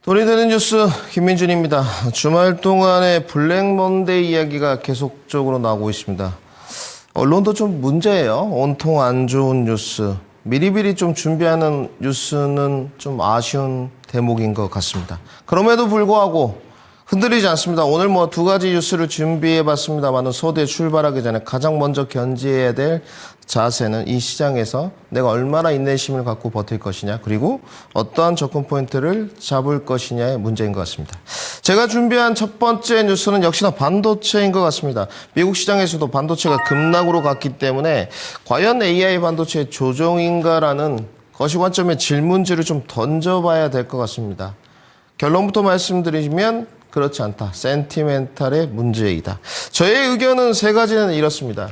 돈이 되는 뉴스 김민준입니다. 주말 동안에 블랙먼데이 이야기가 계속적으로 나오고 있습니다. 언론도 좀 문제예요. 온통 안 좋은 뉴스. 미리미리 좀 준비하는 뉴스는 좀 아쉬운 대목인 것 같습니다. 그럼에도 불구하고 흔들리지 않습니다. 오늘 두 가지 뉴스를 준비해봤습니다만 서두에 출발하기 전에 가장 먼저 견지해야 될 자세는 이 시장에서 내가 얼마나 인내심을 갖고 버틸 것이냐, 그리고 어떠한 접근 포인트를 잡을 것이냐의 문제인 것 같습니다. 제가 준비한 첫 번째 뉴스는 역시나 반도체인 것 같습니다. 미국 시장에서도 반도체가 급락으로 갔기 때문에 과연 AI 반도체의 조정인가라는 거시관점의 질문지를 좀 던져봐야 될 것 같습니다. 결론부터 말씀드리면 그렇지 않다. 센티멘탈의 문제이다. 저의 의견은 세 가지는 이렇습니다.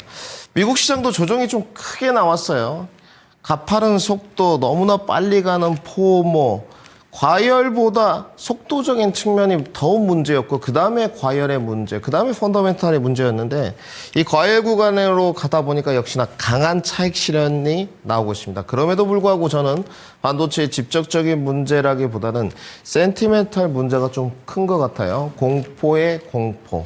미국 시장도 조정이 좀 크게 나왔어요. 가파른 속도, 너무나 빨리 가는 포모, 과열보다 속도적인 측면이 더욱 문제였고 그 다음에 과열의 문제, 그 다음에 펀더멘탈의 문제였는데 이 과열 구간으로 가다 보니까 역시나 강한 차익 실현이 나오고 있습니다. 그럼에도 불구하고 저는 반도체의 직접적인 문제라기보다는 센티멘탈 문제가 좀 큰 것 같아요. 공포의 공포.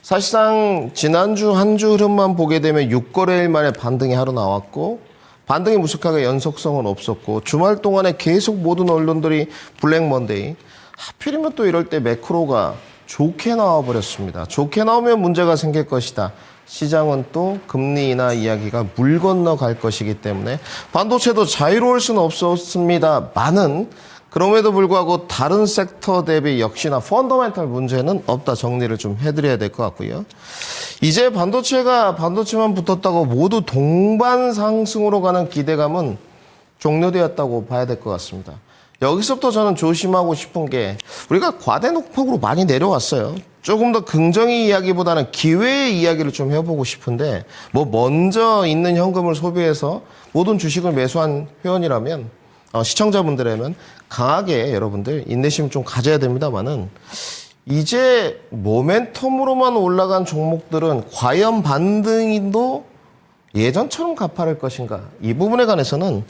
사실상 지난주 한 주 흐름만 보게 되면 6거래일 만에 반등이 하루 나왔고 반등이 무색하게 연속성은 없었고 주말 동안에 계속 모든 언론들이 블랙먼데이, 하필이면 또 이럴 때 매크로가 좋게 나와버렸습니다. 좋게 나오면 문제가 생길 것이다. 시장은 또 금리 인하 이야기가 물 건너갈 것이기 때문에 반도체도 자유로울 수는 없었습니다만은 그럼에도 불구하고 다른 섹터 대비 역시나 펀더멘탈 문제는 없다. 정리를 좀 해드려야 될 것 같고요. 이제 반도체만 붙었다고 모두 동반 상승으로 가는 기대감은 종료되었다고 봐야 될 것 같습니다. 여기서부터 저는 조심하고 싶은 게 우리가 과대 낙폭으로 많이 내려왔어요. 조금 더 긍정의 이야기보다는 기회의 이야기를 좀 해보고 싶은데 먼저 있는 현금을 소비해서 모든 주식을 매수한 회원이라면 시청자분들이라면 강하게 여러분들 인내심 좀 가져야 됩니다만은 이제 모멘텀으로만 올라간 종목들은 과연 반등도 예전처럼 가파를 것인가, 이 부분에 관해서는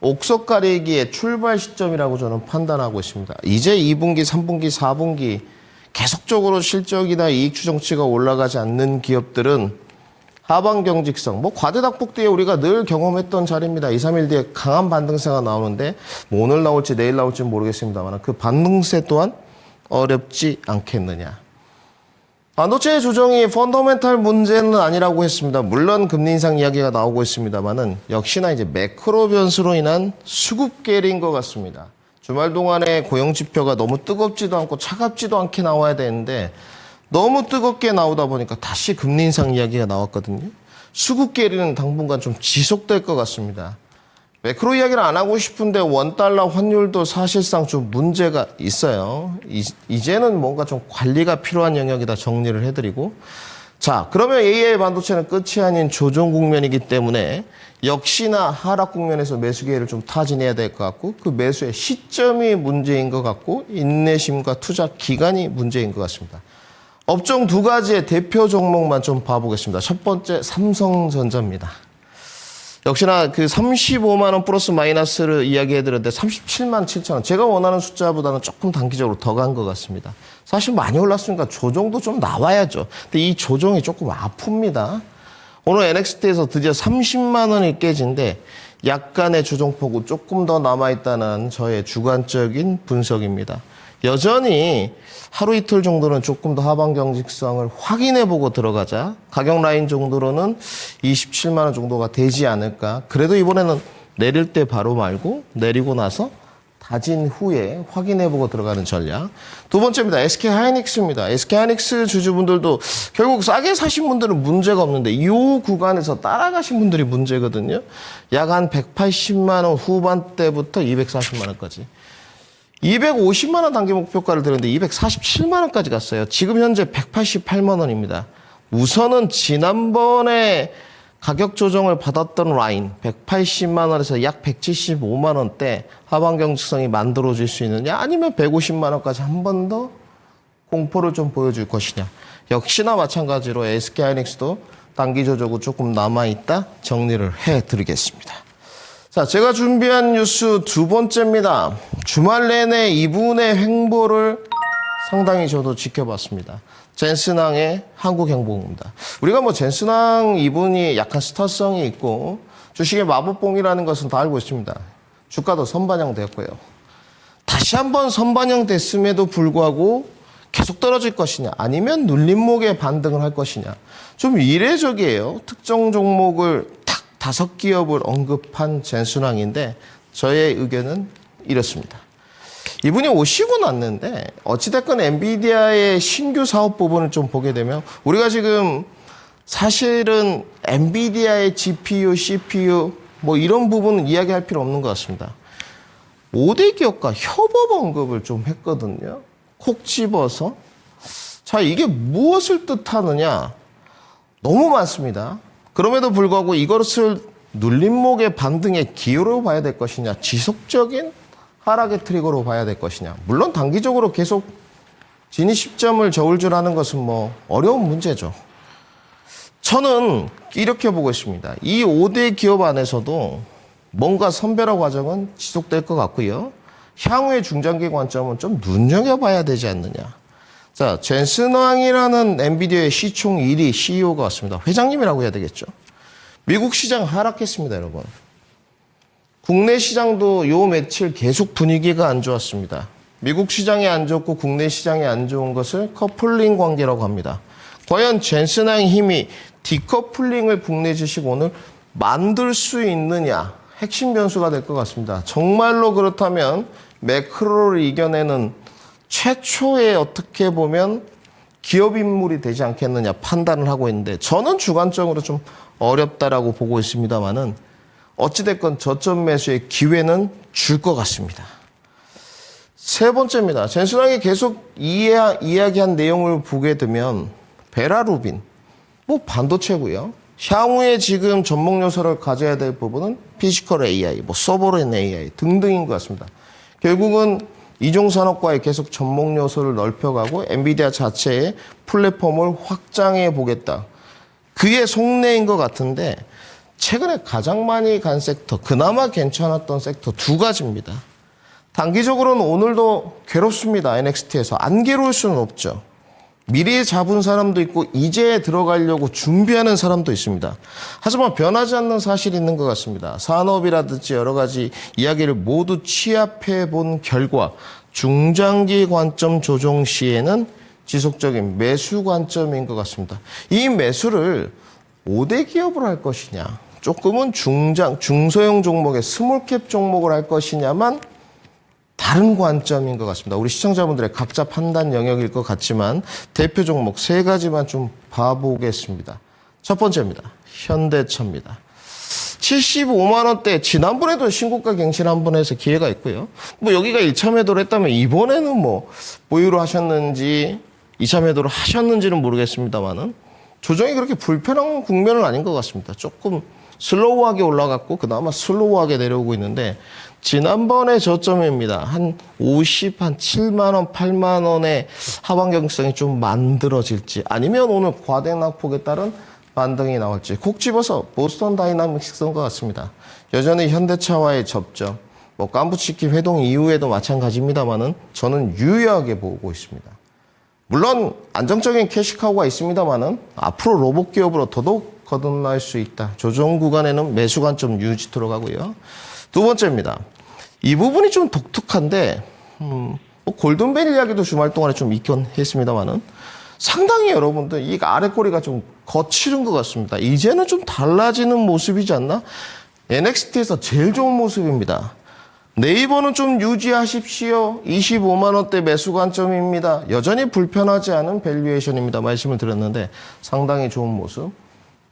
옥석 가리기의 출발 시점이라고 저는 판단하고 있습니다. 이제 2분기, 3분기, 4분기 계속적으로 실적이나 이익 추정치가 올라가지 않는 기업들은 하방 경직성, 과대 낙폭 뒤에 우리가 늘 경험했던 자리입니다. 2, 3일 뒤에 강한 반등세가 나오는데 오늘 나올지 내일 나올지 모르겠습니다만 그 반등세 또한 어렵지 않겠느냐. 반도체의 조정이 펀더멘탈 문제는 아니라고 했습니다. 물론 금리 인상 이야기가 나오고 있습니다만은 역시나 이제 매크로 변수로 인한 수급 계리인 것 같습니다. 주말 동안에 고용 지표가 너무 뜨겁지도 않고 차갑지도 않게 나와야 되는데 너무 뜨겁게 나오다 보니까 다시 금리 인상 이야기가 나왔거든요. 수급 계리는 당분간 좀 지속될 것 같습니다. 매크로 이야기를 안 하고 싶은데 원달러 환율도 사실상 좀 문제가 있어요. 이제는 뭔가 좀 관리가 필요한 영역이다 정리를 해드리고. 자, 그러면 AI 반도체는 끝이 아닌 조정 국면이기 때문에 역시나 하락 국면에서 매수 기회를 좀 타진해야 될 것 같고 그 매수의 시점이 문제인 것 같고 인내심과 투자 기간이 문제인 것 같습니다. 업종 두 가지의 대표 종목만 좀 봐보겠습니다. 첫 번째 삼성전자입니다. 역시나 그 35만 원 플러스 마이너스를 이야기해드렸는데 37만 7천 원. 제가 원하는 숫자보다는 조금 단기적으로 더 간 것 같습니다. 사실 많이 올랐으니까 조정도 좀 나와야죠. 근데 이 조정이 조금 아픕니다. 오늘 NXT에서 드디어 30만 원이 깨진데 약간의 조정폭이 조금 더 남아있다는 저의 주관적인 분석입니다. 여전히 하루 이틀 정도는 조금 더 하방 경직성을 확인해보고 들어가자. 가격 라인 정도로는 27만 원 정도가 되지 않을까. 그래도 이번에는 내릴 때 바로 말고 내리고 나서 다진 후에 확인해보고 들어가는 전략. 두 번째입니다. SK하이닉스입니다. SK하이닉스 주주분들도 결국 싸게 사신 분들은 문제가 없는데 이 구간에서 따라가신 분들이 문제거든요. 약 한 180만 원 후반대부터 240만 원까지. 250만 원 단기 목표가를 들었는데 247만 원까지 갔어요. 지금 현재 188만 원입니다. 우선은 지난번에 가격 조정을 받았던 라인 180만 원에서 약 175만 원대 하방 경직성이 만들어질 수 있느냐, 아니면 150만 원까지 한 번 더 공포를 좀 보여줄 것이냐. 역시나 마찬가지로 SK하이닉스도 단기 조정이 조금 남아있다 정리를 해드리겠습니다. 자, 제가 준비한 뉴스 두 번째입니다. 주말 내내 이분의 행보를 상당히 저도 지켜봤습니다. 젠슨항의 한국 행보입니다. 우리가 뭐 젠슨항 이분이 약간 스타성이 있고 주식의 마법봉이라는 것은 다 알고 있습니다. 주가도 선반영되었고요. 다시 한번 선반영됐음에도 불구하고 계속 떨어질 것이냐 아니면 눌림목에 반등을 할 것이냐 좀 이례적이에요. 특정 종목을 딱 5기업을 언급한 젠슨항인데 저의 의견은 이렇습니다. 이분이 오시고 났는데 어찌됐건 엔비디아의 신규 사업 부분을 좀 보게 되면 우리가 지금 사실은 엔비디아의 GPU, CPU 뭐 이런 부분은 이야기할 필요 없는 것 같습니다. 5대 기업과 협업 언급을 좀 했거든요. 콕 집어서. 자, 이게 무엇을 뜻하느냐? 너무 많습니다. 그럼에도 불구하고 이것을 눌림목의 반등의 기회로 봐야 될 것이냐, 지속적인 하락의 트리거로 봐야 될 것이냐. 물론 단기적으로 계속 진입 시점을 저울 줄 아는 것은 뭐 어려운 문제죠. 저는 이렇게 보고 있습니다. 이 5대 기업 안에서도 뭔가 선별화 과정은 지속될 것 같고요. 향후의 중장기 관점은 좀 눈여겨봐야 되지 않느냐. 자, 젠슨항이라는 엔비디아의 시총 1위 CEO가 왔습니다. 회장님이라고 해야 되겠죠. 미국 시장 하락했습니다, 여러분. 국내 시장도 요 며칠 계속 분위기가 안 좋았습니다. 미국 시장이 안 좋고 국내 시장이 안 좋은 것을 커플링 관계라고 합니다. 과연 젠슨항의 힘이 디커플링을 국내 주식 오늘 만들 수 있느냐? 핵심 변수가 될 것 같습니다. 정말로 그렇다면 매크로를 이겨내는 최초의 어떻게 보면 기업 인물이 되지 않겠느냐 판단을 하고 있는데 저는 주관적으로 좀 어렵다라고 보고 있습니다만은 어찌됐건 저점 매수의 기회는 줄 것 같습니다. 세 번째입니다. 젠슨항이 계속 이야기한 내용을 보게 되면 베라루빈, 뭐 반도체고요. 향후에 지금 접목 요소를 가져야 될 부분은 피지컬 AI, 뭐 서버렌 AI 등등인 것 같습니다. 결국은 이종산업과의 계속 접목 요소를 넓혀가고 엔비디아 자체의 플랫폼을 확장해 보겠다. 그게 속내인 것 같은데 최근에 가장 많이 간 섹터, 그나마 괜찮았던 섹터 두 가지입니다. 단기적으로는 오늘도 괴롭습니다. NXT에서. 안 괴로울 수는 없죠. 미리 잡은 사람도 있고 이제 들어가려고 준비하는 사람도 있습니다. 하지만 변하지 않는 사실이 있는 것 같습니다. 산업이라든지 여러 가지 이야기를 모두 취합해 본 결과 중장기 관점 조정 시에는 지속적인 매수 관점인 것 같습니다. 이 매수를 5대 기업으로 할 것이냐 조금은 중소형 종목의 스몰캡 종목을 할 것이냐만 다른 관점인 것 같습니다. 우리 시청자분들의 각자 판단 영역일 것 같지만 대표 종목 세 가지만 좀 봐보겠습니다. 첫 번째입니다. 현대차입니다. 75만 원대 지난번에도 신고가 갱신 한번 해서 기회가 있고요. 뭐 여기가 1차 매도를 했다면 이번에는 뭐 보유를 하셨는지 2차 매도를 하셨는지는 모르겠습니다만은 조정이 그렇게 불편한 국면은 아닌 것 같습니다. 조금 슬로우하게 올라갔고 그나마 슬로우하게 내려오고 있는데 지난번에 저점입니다. 한 7만 원, 8만 원의 하방 경직성이 좀 만들어질지 아니면 오늘 과대 낙폭에 따른 반등이 나올지 콕 집어서 보스턴 다이나믹스 쓴 것 같습니다. 여전히 현대차와의 접점, 뭐 깐부치킨 회동 이후에도 마찬가지입니다만은 저는 유의하게 보고 있습니다. 물론 안정적인 캐시카우가 있습니다만은 앞으로 로봇 기업으로 더더욱 거듭날 수 있다. 조정 구간에는 매수 관점 유지 들어가고요. 두 번째입니다. 이 부분이 좀 독특한데 뭐 골든벨 이야기도 주말 동안에 좀 있긴 했습니다만은 상당히 여러분들 이 아래 꼬리가 좀 거칠은 것 같습니다. 이제는 좀 달라지는 모습이지 않나? NXT에서 제일 좋은 모습입니다. 네이버는 좀 유지하십시오. 25만 원대 매수 관점입니다. 여전히 불편하지 않은 밸류에이션입니다. 말씀을 드렸는데 상당히 좋은 모습.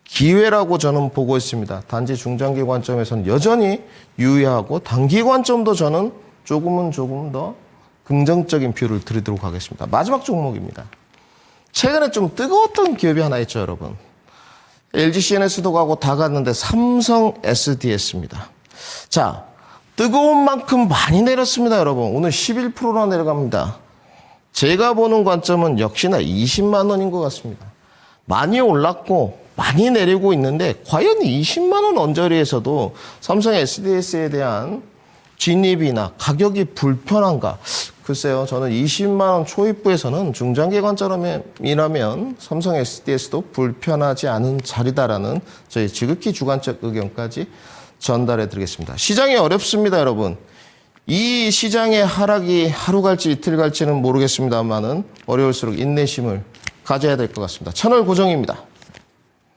기회라고 저는 보고 있습니다. 단지 중장기 관점에서는 여전히 유의하고 단기 관점도 저는 조금 더 긍정적인 뷰를 드리도록 하겠습니다. 마지막 종목입니다. 최근에 좀 뜨거웠던 기업이 하나 있죠, 여러분. LG CNS도 가고 다 갔는데 삼성 SDS입니다. 자, 뜨거운 만큼 많이 내렸습니다, 여러분. 오늘 11%나 내려갑니다. 제가 보는 관점은 역시나 20만 원인 것 같습니다. 많이 올랐고 많이 내리고 있는데 과연 20만 원 언저리에서도 삼성 SDS에 대한 진입이나 가격이 불편한가? 글쎄요, 저는 20만 원 초입부에서는 중장기 관점이라면 삼성 SDS도 불편하지 않은 자리다라는 저희 지극히 주관적 의견까지 전달해 드리겠습니다. 시장이 어렵습니다, 여러분. 이 시장의 하락이 하루 갈지 이틀 갈지는 모르겠습니다만은 어려울수록 인내심을 가져야 될 것 같습니다. 채널 고정입니다.